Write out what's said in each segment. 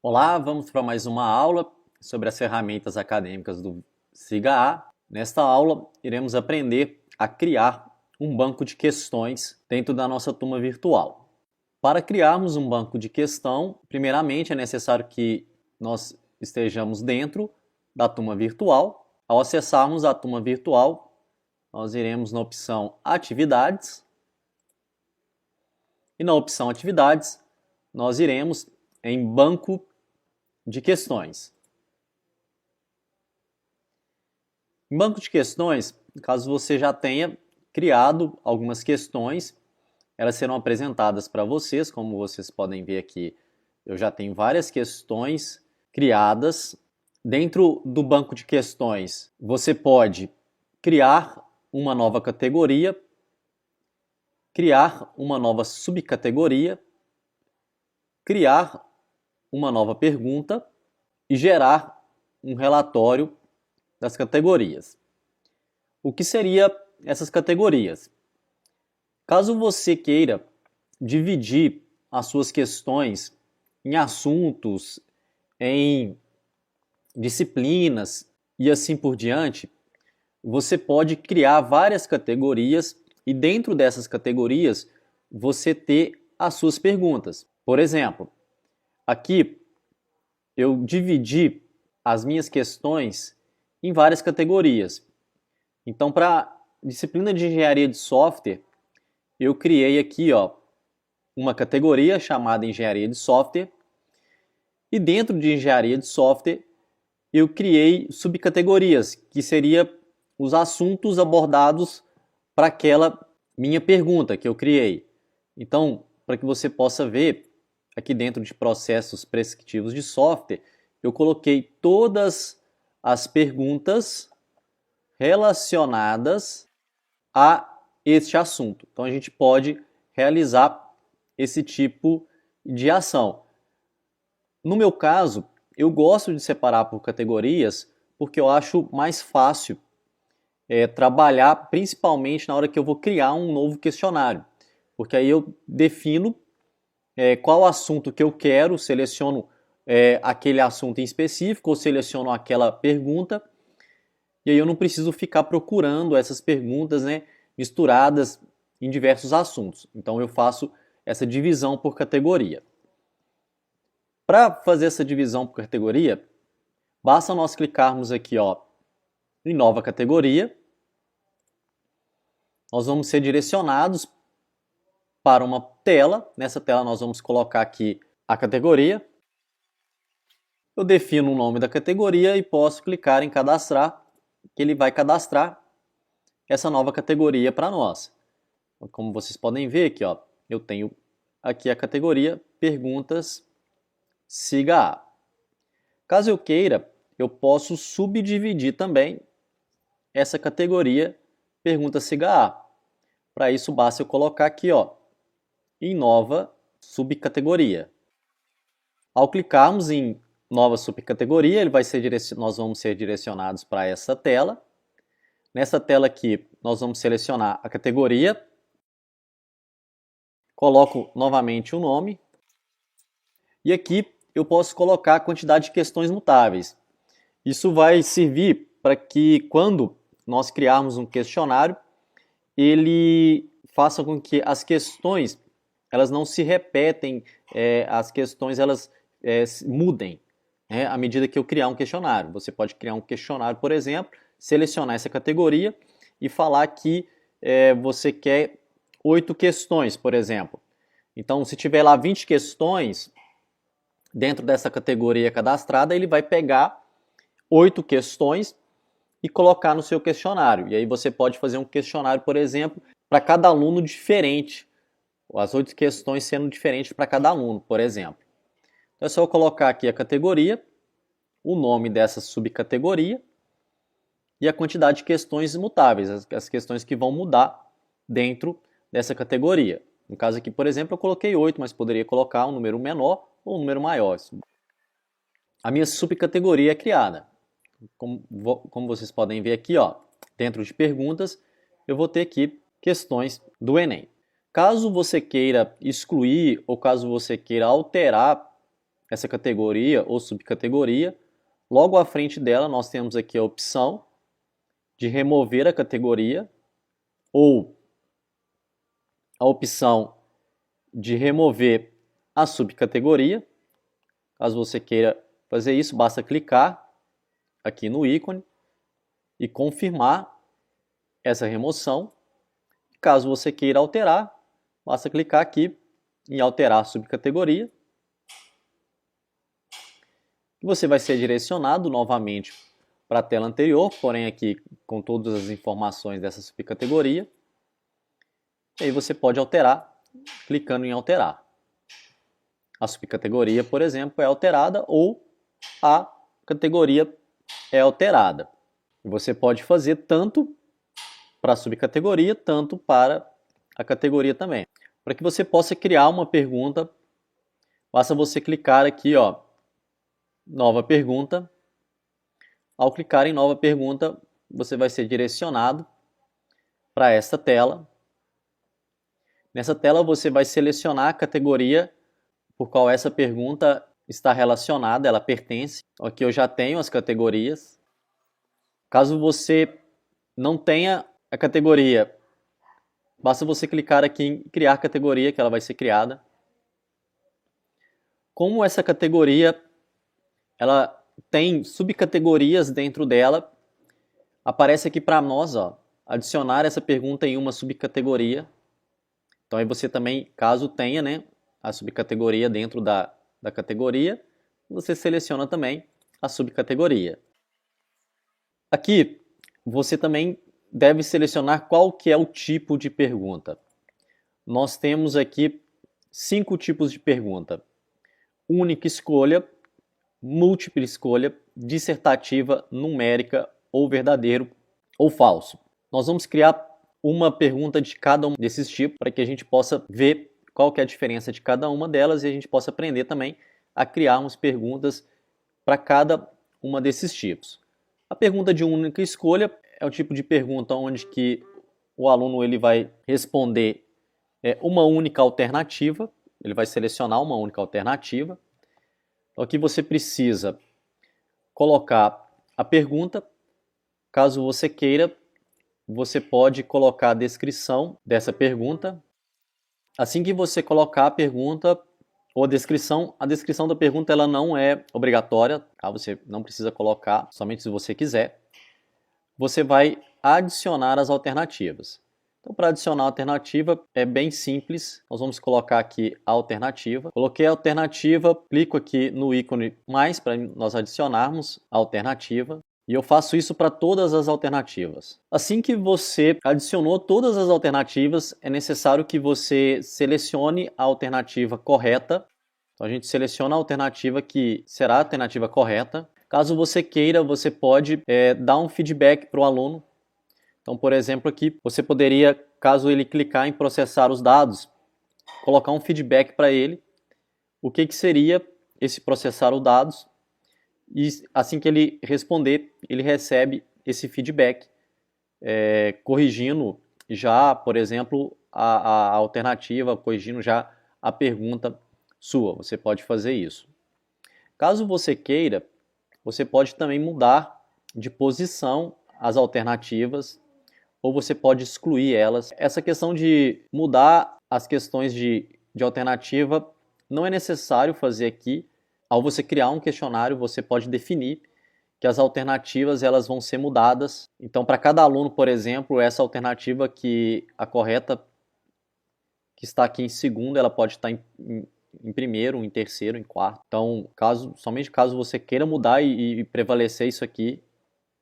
Olá, vamos para mais uma aula sobre as ferramentas acadêmicas do SIGA-A. Nesta aula, iremos aprender a criar um banco de questões dentro da nossa turma virtual. Para criarmos um banco de questão, primeiramente é necessário que nós estejamos dentro da turma virtual. Ao acessarmos a turma virtual, nós iremos na opção Atividades. E na opção Atividades, nós iremos em Banco de questões. Em banco de questões, caso você já tenha criado algumas questões, elas serão apresentadas para vocês, como vocês podem ver aqui, eu já tenho várias questões criadas. Dentro do banco de questões, você pode criar uma nova categoria, criar uma nova subcategoria, criar uma nova pergunta e gerar um relatório das categorias. O que seriam essas categorias? Caso você queira dividir as suas questões em assuntos, em disciplinas e assim por diante, você pode criar várias categorias e dentro dessas categorias você ter as suas perguntas. Por exemplo, aqui eu dividi as minhas questões em várias categorias. Então, para a disciplina de engenharia de software, eu criei aqui uma categoria chamada engenharia de software. E dentro de engenharia de software, eu criei subcategorias, que seriam os assuntos abordados para aquela minha pergunta que eu criei. Então, para que você possa ver, aqui dentro de processos prescritivos de software, eu coloquei todas as perguntas relacionadas a este assunto. Então a gente pode realizar esse tipo de ação. No meu caso, eu gosto de separar por categorias porque eu acho mais fácil trabalhar, principalmente na hora que eu vou criar um novo questionário. Porque aí eu defino qual assunto que eu quero, seleciono aquele assunto em específico ou seleciono aquela pergunta. E aí eu não preciso ficar procurando essas perguntas, misturadas em diversos assuntos. Então eu faço essa divisão por categoria. Para fazer essa divisão por categoria, basta nós clicarmos aqui em nova categoria. Nós vamos ser direcionados para uma tela. Nessa tela nós vamos colocar aqui a categoria. Eu defino o nome da categoria e posso clicar em cadastrar, que ele vai cadastrar essa nova categoria para nós. Como vocês podem ver aqui, eu tenho aqui a categoria Perguntas SIGA-A. Caso eu queira, eu posso subdividir também essa categoria Perguntas SIGA-A. Para isso, basta eu colocar aqui em nova subcategoria. Ao clicarmos em nova subcategoria, nós vamos ser direcionados para essa tela. Nessa tela aqui, nós vamos selecionar a categoria. Coloco novamente o nome. E aqui eu posso colocar a quantidade de questões mutáveis. Isso vai servir para que quando nós criarmos um questionário, ele faça com que as questões elas não se repetem, as questões elas mudem à medida que eu criar um questionário. Você pode criar um questionário, por exemplo, selecionar essa categoria e falar que você quer 8 questões, por exemplo. Então, se tiver lá 20 questões dentro dessa categoria cadastrada, ele vai pegar 8 questões e colocar no seu questionário. E aí você pode fazer um questionário, por exemplo, para cada aluno diferente. As 8 questões sendo diferentes para cada aluno, por exemplo. Então é só eu colocar aqui a categoria, o nome dessa subcategoria e a quantidade de questões imutáveis, as questões que vão mudar dentro dessa categoria. No caso aqui, por exemplo, eu coloquei 8, mas poderia colocar um número menor ou um número maior. A minha subcategoria é criada. Como vocês podem ver aqui, dentro de perguntas, eu vou ter aqui questões do Enem. Caso você queira excluir ou caso você queira alterar essa categoria ou subcategoria, logo à frente dela nós temos aqui a opção de remover a categoria ou a opção de remover a subcategoria. Caso você queira fazer isso, basta clicar aqui no ícone e confirmar essa remoção. Caso você queira alterar, basta clicar aqui em alterar a subcategoria. Você vai ser direcionado novamente para a tela anterior, porém aqui com todas as informações dessa subcategoria. E aí você pode alterar clicando em alterar. A subcategoria, por exemplo, é alterada ou a categoria é alterada. Você pode fazer tanto para a subcategoria, tanto para a categoria também. Para que você possa criar uma pergunta, basta você clicar aqui, ó, nova pergunta. Ao clicar em nova pergunta, você vai ser direcionado para esta tela. Nessa tela você vai selecionar a categoria por qual essa pergunta está relacionada, ela pertence. Aqui eu já tenho as categorias. Caso você não tenha a categoria, basta você clicar aqui em criar categoria, que ela vai ser criada. Como essa categoria ela tem subcategorias dentro dela, aparece aqui para nós, ó, adicionar essa pergunta em uma subcategoria. Então aí você também, caso tenha, né, a subcategoria dentro da categoria, você seleciona também a subcategoria. Aqui você também deve selecionar qual que é o tipo de pergunta. Nós temos aqui 5 tipos de pergunta: única escolha, múltipla escolha, dissertativa, numérica ou verdadeiro ou falso. Nós vamos criar uma pergunta de cada um desses tipos para que a gente possa ver qual que é a diferença de cada uma delas e a gente possa aprender também a criar umas perguntas para cada uma desses tipos. A pergunta de única escolha é o tipo de pergunta onde que o aluno ele vai responder uma única alternativa, ele vai selecionar uma única alternativa. Então aqui você precisa colocar a pergunta. Caso você queira, você pode colocar a descrição dessa pergunta. Assim que você colocar a pergunta ou a descrição da pergunta ela não é obrigatória, tá? Você não precisa colocar, somente se você quiser. Você vai adicionar as alternativas. Então, para adicionar a alternativa é bem simples. Nós vamos colocar aqui a alternativa. Coloquei a alternativa, clico aqui no ícone mais para nós adicionarmos a alternativa. E eu faço isso para todas as alternativas. Assim que você adicionou todas as alternativas, é necessário que você selecione a alternativa correta. Então a gente seleciona a alternativa que será a alternativa correta. Caso você queira, você pode dar um feedback para o aluno. Então, por exemplo, aqui você poderia, caso ele clicar em processar os dados, colocar um feedback para ele. O que seria esse processar os dados? E assim que ele responder, ele recebe esse feedback, corrigindo já, por exemplo, a alternativa, corrigindo já a pergunta sua. Você pode fazer isso. Caso você queira, você pode também mudar de posição as alternativas ou você pode excluir elas. Essa questão de mudar as questões de alternativa não é necessário fazer aqui. Ao você criar um questionário, você pode definir que as alternativas elas vão ser mudadas. Então, para cada aluno, por exemplo, essa alternativa que a correta que está aqui em segundo, ela pode estar em primeiro, em terceiro, em quarto. Então, somente caso você queira mudar e prevalecer isso aqui,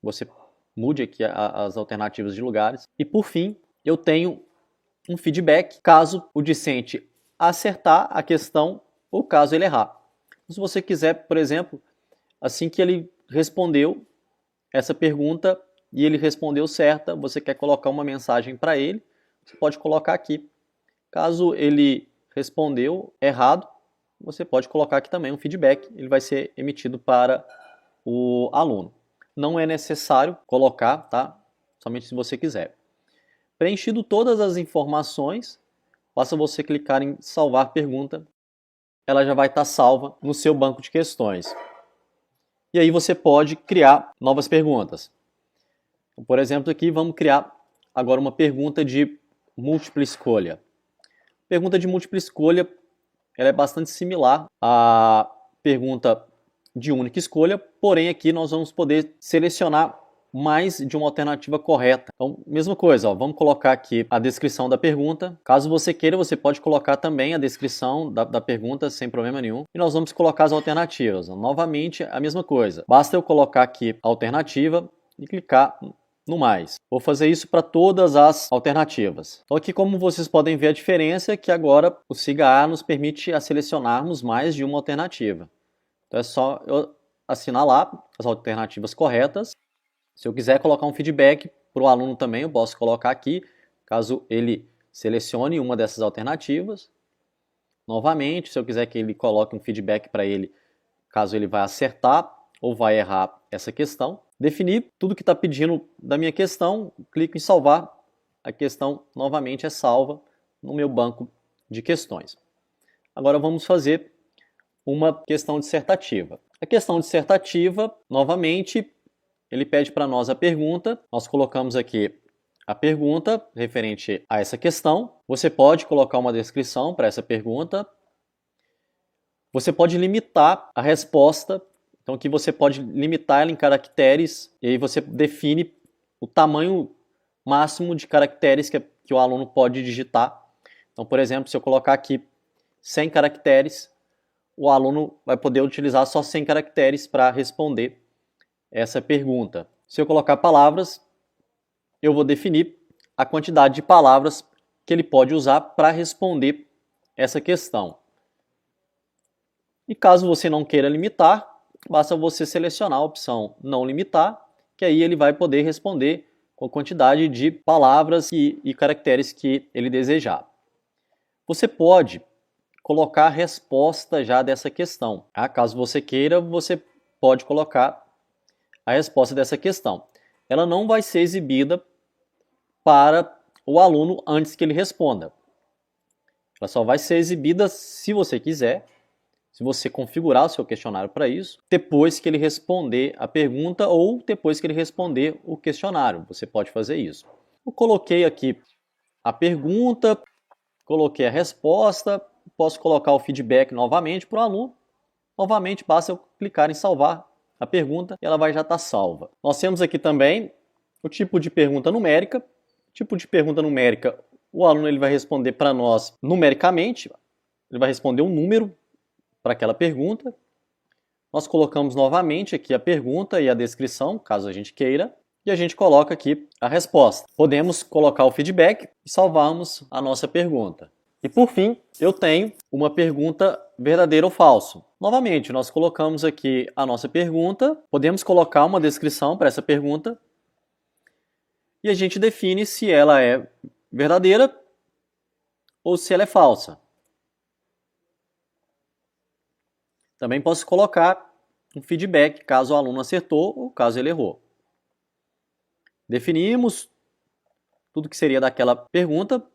você mude aqui as alternativas de lugares. E por fim, eu tenho um feedback caso o discente acertar a questão ou caso ele errar. Se você quiser, por exemplo, assim que ele respondeu essa pergunta e ele respondeu certa, você quer colocar uma mensagem para ele, você pode colocar aqui. Caso ele respondeu errado, você pode colocar aqui também um feedback, ele vai ser emitido para o aluno. Não é necessário colocar, tá? Somente se você quiser. Preenchido todas as informações, basta você clicar em salvar pergunta ela já vai estar salva no seu banco de questões. E aí você pode criar novas perguntas. Por exemplo, aqui vamos criar agora uma pergunta de múltipla escolha. Pergunta de múltipla escolha, ela é bastante similar à pergunta de única escolha, porém aqui nós vamos poder selecionar mais de uma alternativa correta. Então, mesma coisa, ó, vamos colocar aqui a descrição da pergunta. Caso você queira, você pode colocar também a descrição da pergunta sem problema nenhum. E nós vamos colocar as alternativas. Novamente, a mesma coisa. Basta eu colocar aqui a alternativa e clicar no mais. Vou fazer isso para todas as alternativas. Então aqui, como vocês podem ver, a diferença é que agora o SIGA A nos permite selecionarmos mais de uma alternativa. Então é só eu assinalar as alternativas corretas. Se eu quiser colocar um feedback para o aluno também, eu posso colocar aqui, caso ele selecione uma dessas alternativas. Novamente, se eu quiser que ele coloque um feedback para ele, caso ele vai acertar ou vai errar essa questão. Definir tudo que está pedindo da minha questão, clico em salvar, a questão novamente é salva no meu banco de questões. Agora vamos fazer uma questão dissertativa. A questão dissertativa, novamente, ele pede para nós a pergunta, nós colocamos aqui a pergunta referente a essa questão. Você pode colocar uma descrição para essa pergunta. Você pode limitar a resposta, então aqui você pode limitar ela em caracteres, e aí você define o tamanho máximo de caracteres que o aluno pode digitar. Então, por exemplo, se eu colocar aqui 100 caracteres, o aluno vai poder utilizar só 100 caracteres para responder essa pergunta. Se eu colocar palavras, eu vou definir a quantidade de palavras que ele pode usar para responder essa questão. E caso você não queira limitar, basta você selecionar a opção não limitar, que aí ele vai poder responder com a quantidade de palavras e caracteres que ele desejar. Você pode colocar a resposta já dessa questão. Caso você queira, você pode colocar a resposta dessa questão. Ela não vai ser exibida para o aluno antes que ele responda. Ela só vai ser exibida, se você quiser, se você configurar o seu questionário para isso, depois que ele responder a pergunta ou depois que ele responder o questionário. Você pode fazer isso. Eu coloquei aqui a pergunta, coloquei a resposta, posso colocar o feedback novamente para o aluno. Novamente, basta eu clicar em salvar a pergunta e ela vai já estar salva. Nós temos aqui também o tipo de pergunta numérica. Tipo de pergunta numérica, o aluno ele vai responder para nós numericamente, ele vai responder um número para aquela pergunta. Nós colocamos novamente aqui a pergunta e a descrição, caso a gente queira, e a gente coloca aqui a resposta. Podemos colocar o feedback e salvarmos a nossa pergunta. E por fim, eu tenho uma pergunta verdadeira ou falso. Novamente, nós colocamos aqui a nossa pergunta, podemos colocar uma descrição para essa pergunta e a gente define se ela é verdadeira ou se ela é falsa. Também posso colocar um feedback caso o aluno acertou ou caso ele errou. Definimos tudo que seria daquela pergunta,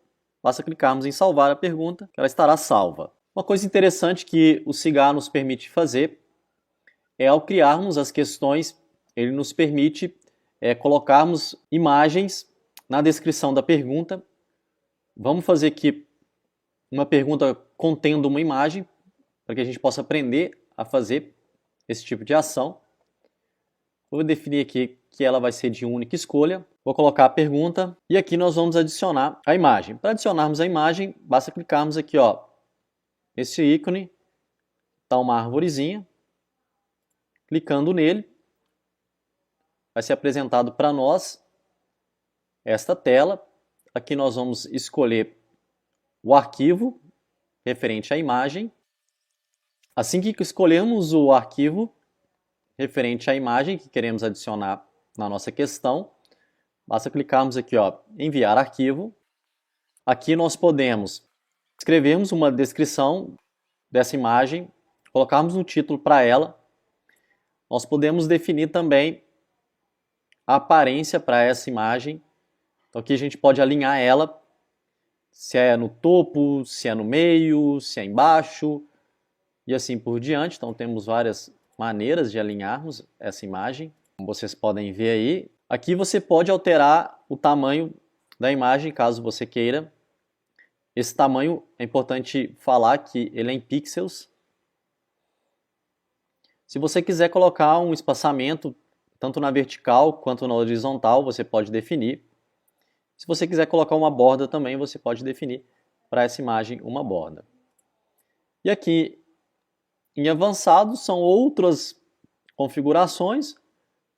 basta clicarmos em salvar a pergunta, que ela estará salva. Uma coisa interessante que o SIGA nos permite fazer é, ao criarmos as questões, ele nos permite colocarmos imagens na descrição da pergunta. Vamos fazer aqui uma pergunta contendo uma imagem, para que a gente possa aprender a fazer esse tipo de ação. Vou definir aqui que ela vai ser de única escolha. Vou colocar a pergunta e aqui nós vamos adicionar a imagem. Para adicionarmos a imagem, basta clicarmos aqui, ó, esse ícone, está uma arvorezinha. Clicando nele, vai ser apresentado para nós esta tela. Aqui nós vamos escolher o arquivo referente à imagem. Assim que escolhermos o arquivo referente à imagem que queremos adicionar na nossa questão, basta clicarmos aqui, ó, enviar arquivo. Aqui nós podemos escrevermos uma descrição dessa imagem, colocarmos um título para ela. Nós podemos definir também a aparência para essa imagem. Então aqui a gente pode alinhar ela, se é no topo, se é no meio, se é embaixo. e assim por diante. Então temos várias maneiras de alinharmos essa imagem, como vocês podem ver aí. Aqui você pode alterar o tamanho da imagem, caso você queira. Esse tamanho é importante falar que ele é em pixels. Se você quiser colocar um espaçamento, tanto na vertical quanto na horizontal, você pode definir. Se você quiser colocar uma borda também, você pode definir para essa imagem uma borda. E aqui, em avançado, são outras configurações.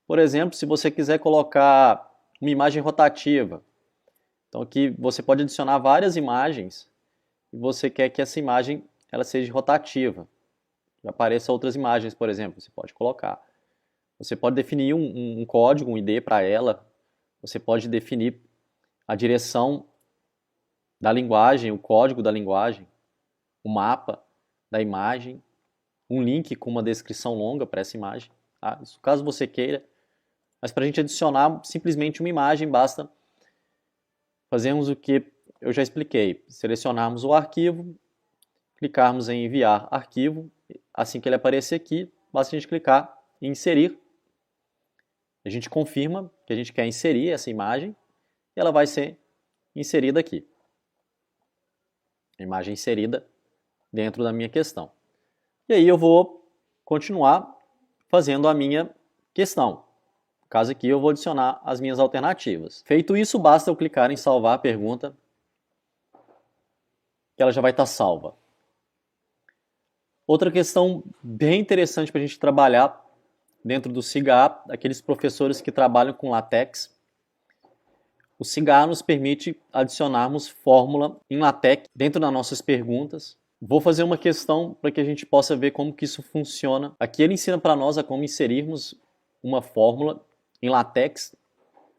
Por exemplo, se você quiser colocar uma imagem rotativa. Então aqui você pode adicionar várias imagens e você quer que essa imagem ela seja rotativa. Apareça outras imagens, por exemplo, você pode colocar. Você pode definir um código, um ID para ela. Você pode definir a direção da linguagem, o código da linguagem, o mapa da imagem, um link com uma descrição longa para essa imagem. Tá? Isso caso você queira. Mas para a gente adicionar simplesmente uma imagem, basta fazermos o que eu já expliquei. Selecionarmos o arquivo, clicarmos em enviar arquivo. Assim que ele aparecer aqui, basta a gente clicar em inserir. A gente confirma que a gente quer inserir essa imagem e ela vai ser inserida aqui. A imagem inserida dentro da minha questão. E aí eu vou continuar fazendo a minha questão. No caso aqui eu vou adicionar as minhas alternativas. Feito isso, basta eu clicar em salvar a pergunta, que ela já vai estar salva. Outra questão bem interessante para a gente trabalhar dentro do SIGA, aqueles professores que trabalham com LaTeX. O SIGA nos permite adicionarmos fórmula em LaTeX dentro das nossas perguntas. Vou fazer uma questão para que a gente possa ver como que isso funciona. Aqui ele ensina para nós a como inserirmos uma fórmula em LaTeX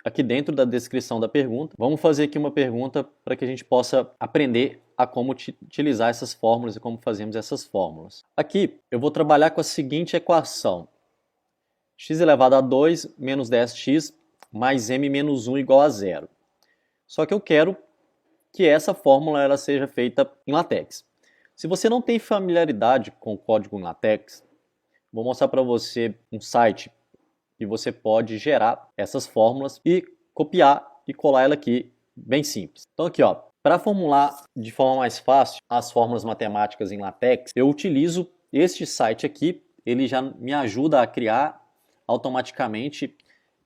aqui dentro da descrição da pergunta. Vamos fazer aqui uma pergunta para que a gente possa aprender a como utilizar essas fórmulas e como fazemos essas fórmulas. Aqui eu vou trabalhar com a seguinte equação. X elevado a 2 menos 10x mais m menos 1 igual a 0. Só que eu quero que essa fórmula ela seja feita em LaTeX. Se você não tem familiaridade com o código em LaTeX, vou mostrar para você um site que você pode gerar essas fórmulas e copiar e colar ela aqui, bem simples. Então aqui, ó, para formular de forma mais fácil as fórmulas matemáticas em LaTeX, eu utilizo este site aqui, ele já me ajuda a criar automaticamente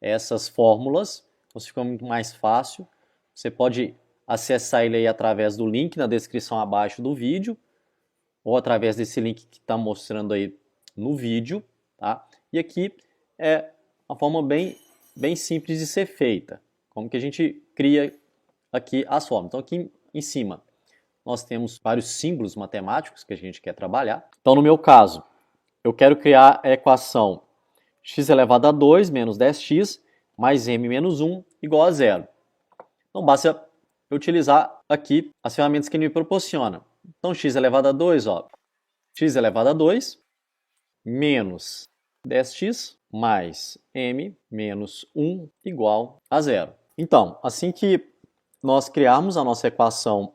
essas fórmulas, então fica muito mais fácil. Você pode acessar ele aí através do link na descrição abaixo do vídeo, ou através desse link que está mostrando aí no vídeo, tá? E aqui é uma forma bem simples de ser feita. Como que a gente cria aqui as fórmulas. Então aqui em cima nós temos vários símbolos matemáticos que a gente quer trabalhar. Então no meu caso, eu quero criar a equação x elevado a 2 menos 10x mais m menos 1 igual a 0. Então basta eu utilizar aqui as ferramentas que ele me proporciona. Então x elevado a 2, ó, x elevado a 2 menos 10x mais m menos 1 igual a 0. Então, assim que nós criarmos a nossa equação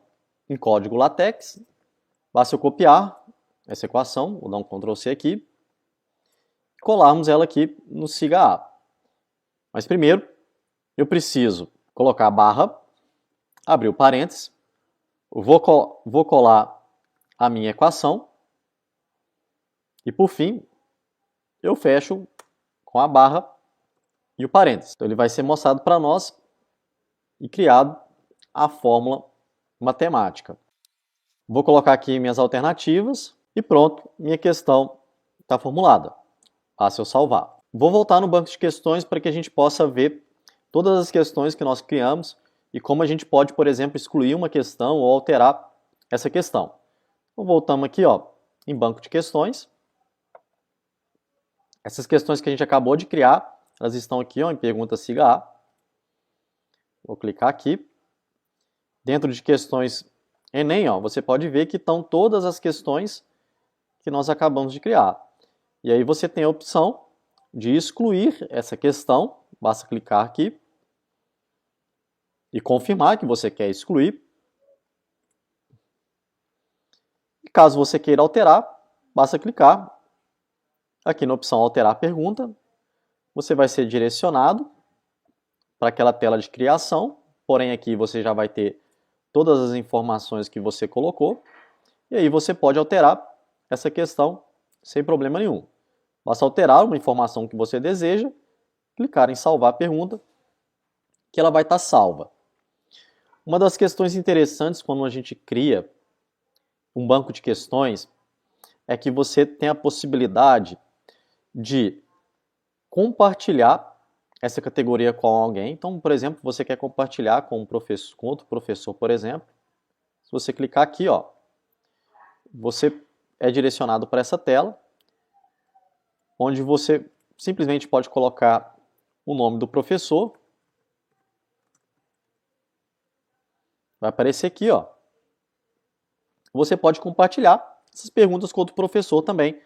em código LaTeX, basta eu copiar essa equação, vou dar um Ctrl C aqui, e colarmos ela aqui no SIGA. Mas primeiro, eu preciso colocar a barra, abrir o parênteses, vou colar a minha equação e, por fim, eu fecho com a barra e o parênteses. Então ele vai ser mostrado para nós e criado a fórmula matemática. Vou colocar aqui minhas alternativas e pronto, minha questão está formulada. Basta eu salvar. Vou voltar no banco de questões para que a gente possa ver todas as questões que nós criamos e como a gente pode, por exemplo, excluir uma questão ou alterar essa questão. Então voltamos aqui, ó, em banco de questões. Essas questões que a gente acabou de criar, elas estão aqui, ó, em pergunta SIGA. Vou clicar aqui. Dentro de questões Enem, ó, você pode ver que estão todas as questões que nós acabamos de criar. E aí você tem a opção de excluir essa questão. Basta clicar aqui e confirmar que você quer excluir. E caso você queira alterar, basta clicar aqui na opção alterar pergunta, você vai ser direcionado para aquela tela de criação, porém aqui você já vai ter todas as informações que você colocou, e aí você pode alterar essa questão sem problema nenhum. Basta alterar uma informação que você deseja, clicar em salvar a pergunta, que ela vai estar salva. Uma das questões interessantes quando a gente cria um banco de questões é que você tem a possibilidade de compartilhar essa categoria com alguém. Então, por exemplo, você quer compartilhar com um professor, com outro professor, por exemplo. Se você clicar aqui, ó, você é direcionado para essa tela, onde você simplesmente pode colocar o nome do professor. Vai aparecer aqui, ó. Você pode compartilhar essas perguntas com outro professor também.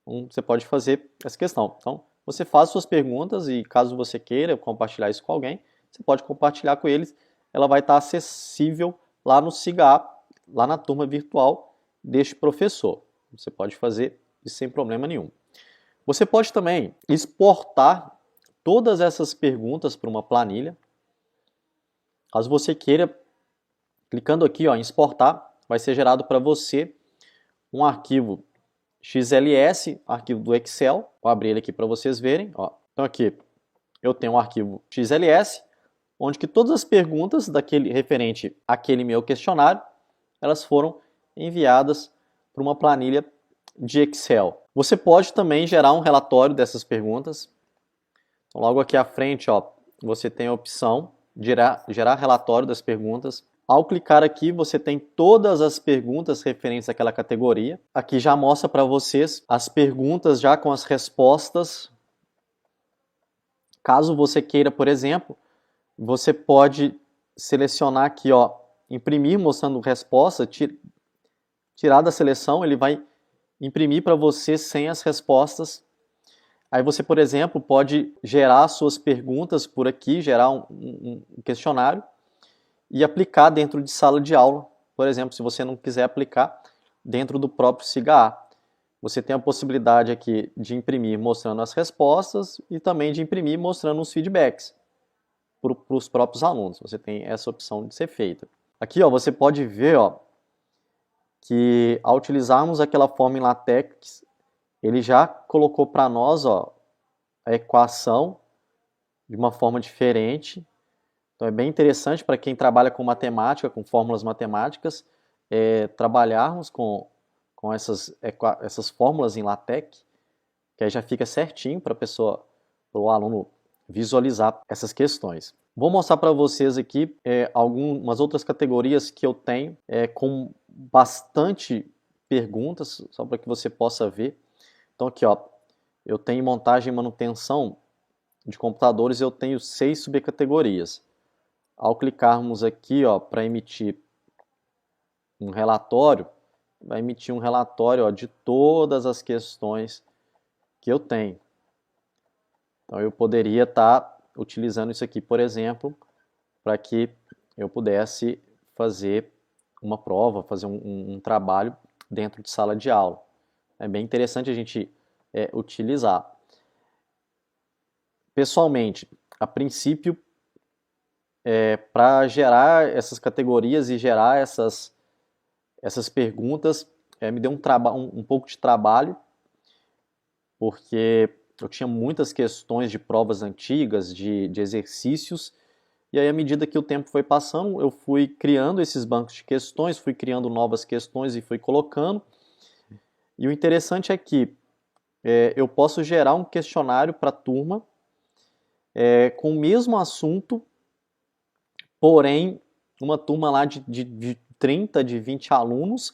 Então, você pode fazer essa questão. Então, você faz suas perguntas e caso você queira compartilhar isso com alguém, você pode compartilhar com eles. Ela vai estar acessível lá no SIGA, lá na turma virtual deste professor. Você pode fazer isso sem problema nenhum. Você pode também exportar todas essas perguntas para uma planilha. Caso você queira, clicando aqui ó, em exportar, vai ser gerado para você um arquivo XLS, arquivo do Excel. Vou abrir ele aqui para vocês verem. Ó. Então aqui eu tenho um arquivo XLS, onde que todas as perguntas daquele referente àquele meu questionário, elas foram enviadas para uma planilha de Excel. Você pode também gerar um relatório dessas perguntas. Então, logo aqui à frente, ó, você tem a opção de gerar relatório das perguntas. Ao clicar aqui, você tem todas as perguntas referentes àquela categoria. Aqui já mostra para vocês as perguntas já com as respostas. Caso você queira, por exemplo, você pode selecionar aqui, ó, imprimir mostrando resposta, tirar da seleção, ele vai imprimir para você sem as respostas. Aí você, por exemplo, pode gerar suas perguntas por aqui, gerar um questionário e aplicar dentro de sala de aula. Por exemplo, se você não quiser aplicar dentro do próprio SIGA. Você tem a possibilidade aqui de imprimir mostrando as respostas e também de imprimir mostrando os feedbacks para os próprios alunos. Você tem essa opção de ser feita. Aqui ó, você pode ver ó, que ao utilizarmos aquela forma em LaTeX, ele já colocou para nós ó, a equação de uma forma diferente. Então é bem interessante para quem trabalha com matemática, com fórmulas matemáticas, trabalharmos com essas fórmulas em LaTeX, que aí já fica certinho para o aluno visualizar essas questões. Vou mostrar para vocês aqui algumas outras categorias que eu tenho com bastante perguntas, só para que você possa ver. Então aqui ó, eu tenho montagem e manutenção de computadores, eu tenho 6 subcategorias. Ao clicarmos aqui para emitir um relatório, vai emitir um relatório de todas as questões que eu tenho. Então eu poderia estar utilizando isso aqui, por exemplo, para que eu pudesse fazer uma prova, fazer um trabalho dentro de sala de aula. É bem interessante a gente utilizar. Pessoalmente, a princípio, para gerar essas categorias e gerar essas perguntas, me deu um pouco de trabalho, porque eu tinha muitas questões de provas antigas, de exercícios, e aí à medida que o tempo foi passando, eu fui criando esses bancos de questões, fui criando novas questões e fui colocando. E o interessante é que eu posso gerar um questionário para a turma com o mesmo assunto, porém, uma turma lá de 30, de 20 alunos,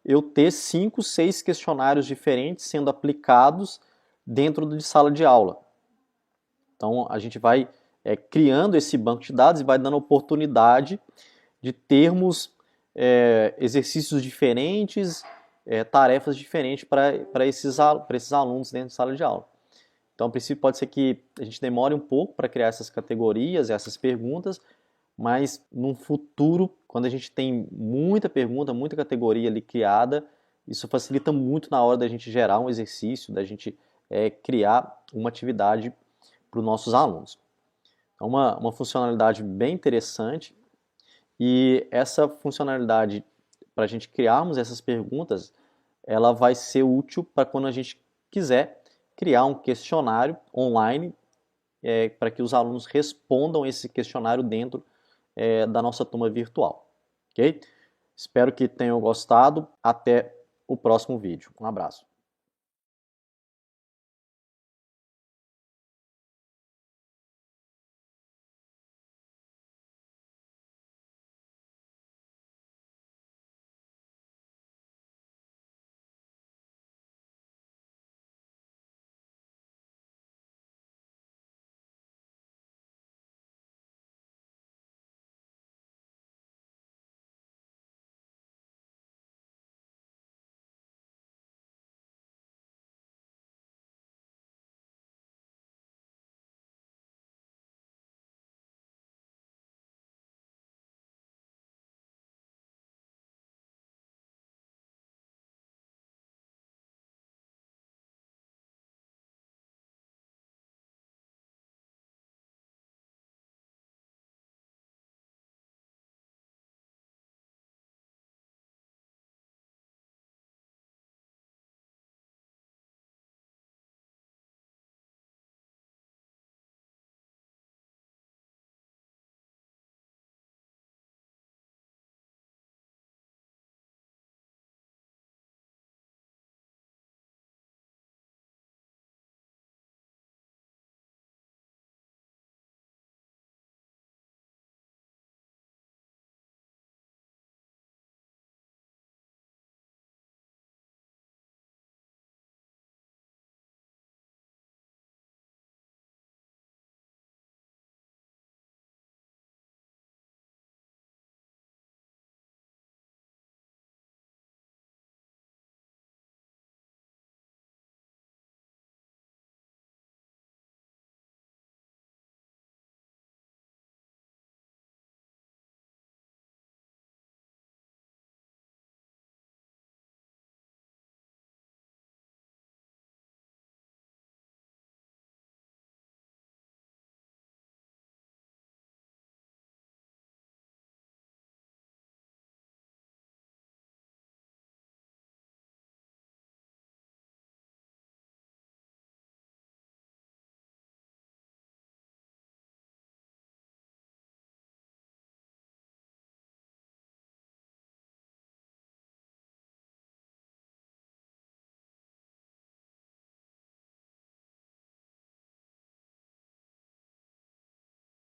eu ter 5, 6 questionários diferentes sendo aplicados dentro de sala de aula. Então, a gente vai criando esse banco de dados e vai dando oportunidade de termos exercícios diferentes, tarefas diferentes para esses alunos dentro de sala de aula. Então, a princípio, pode ser que a gente demore um pouco para criar essas categorias, essas perguntas, mas no futuro, quando a gente tem muita pergunta, muita categoria ali criada, Isso facilita muito na hora da gente gerar um exercício, da gente criar uma atividade para os nossos alunos. É uma funcionalidade bem interessante e essa funcionalidade, para a gente criarmos essas perguntas, ela vai ser útil para quando a gente quiser criar um questionário online para que os alunos respondam esse questionário dentro da nossa turma virtual. Ok? Espero que tenham gostado. Até o próximo vídeo. Um abraço.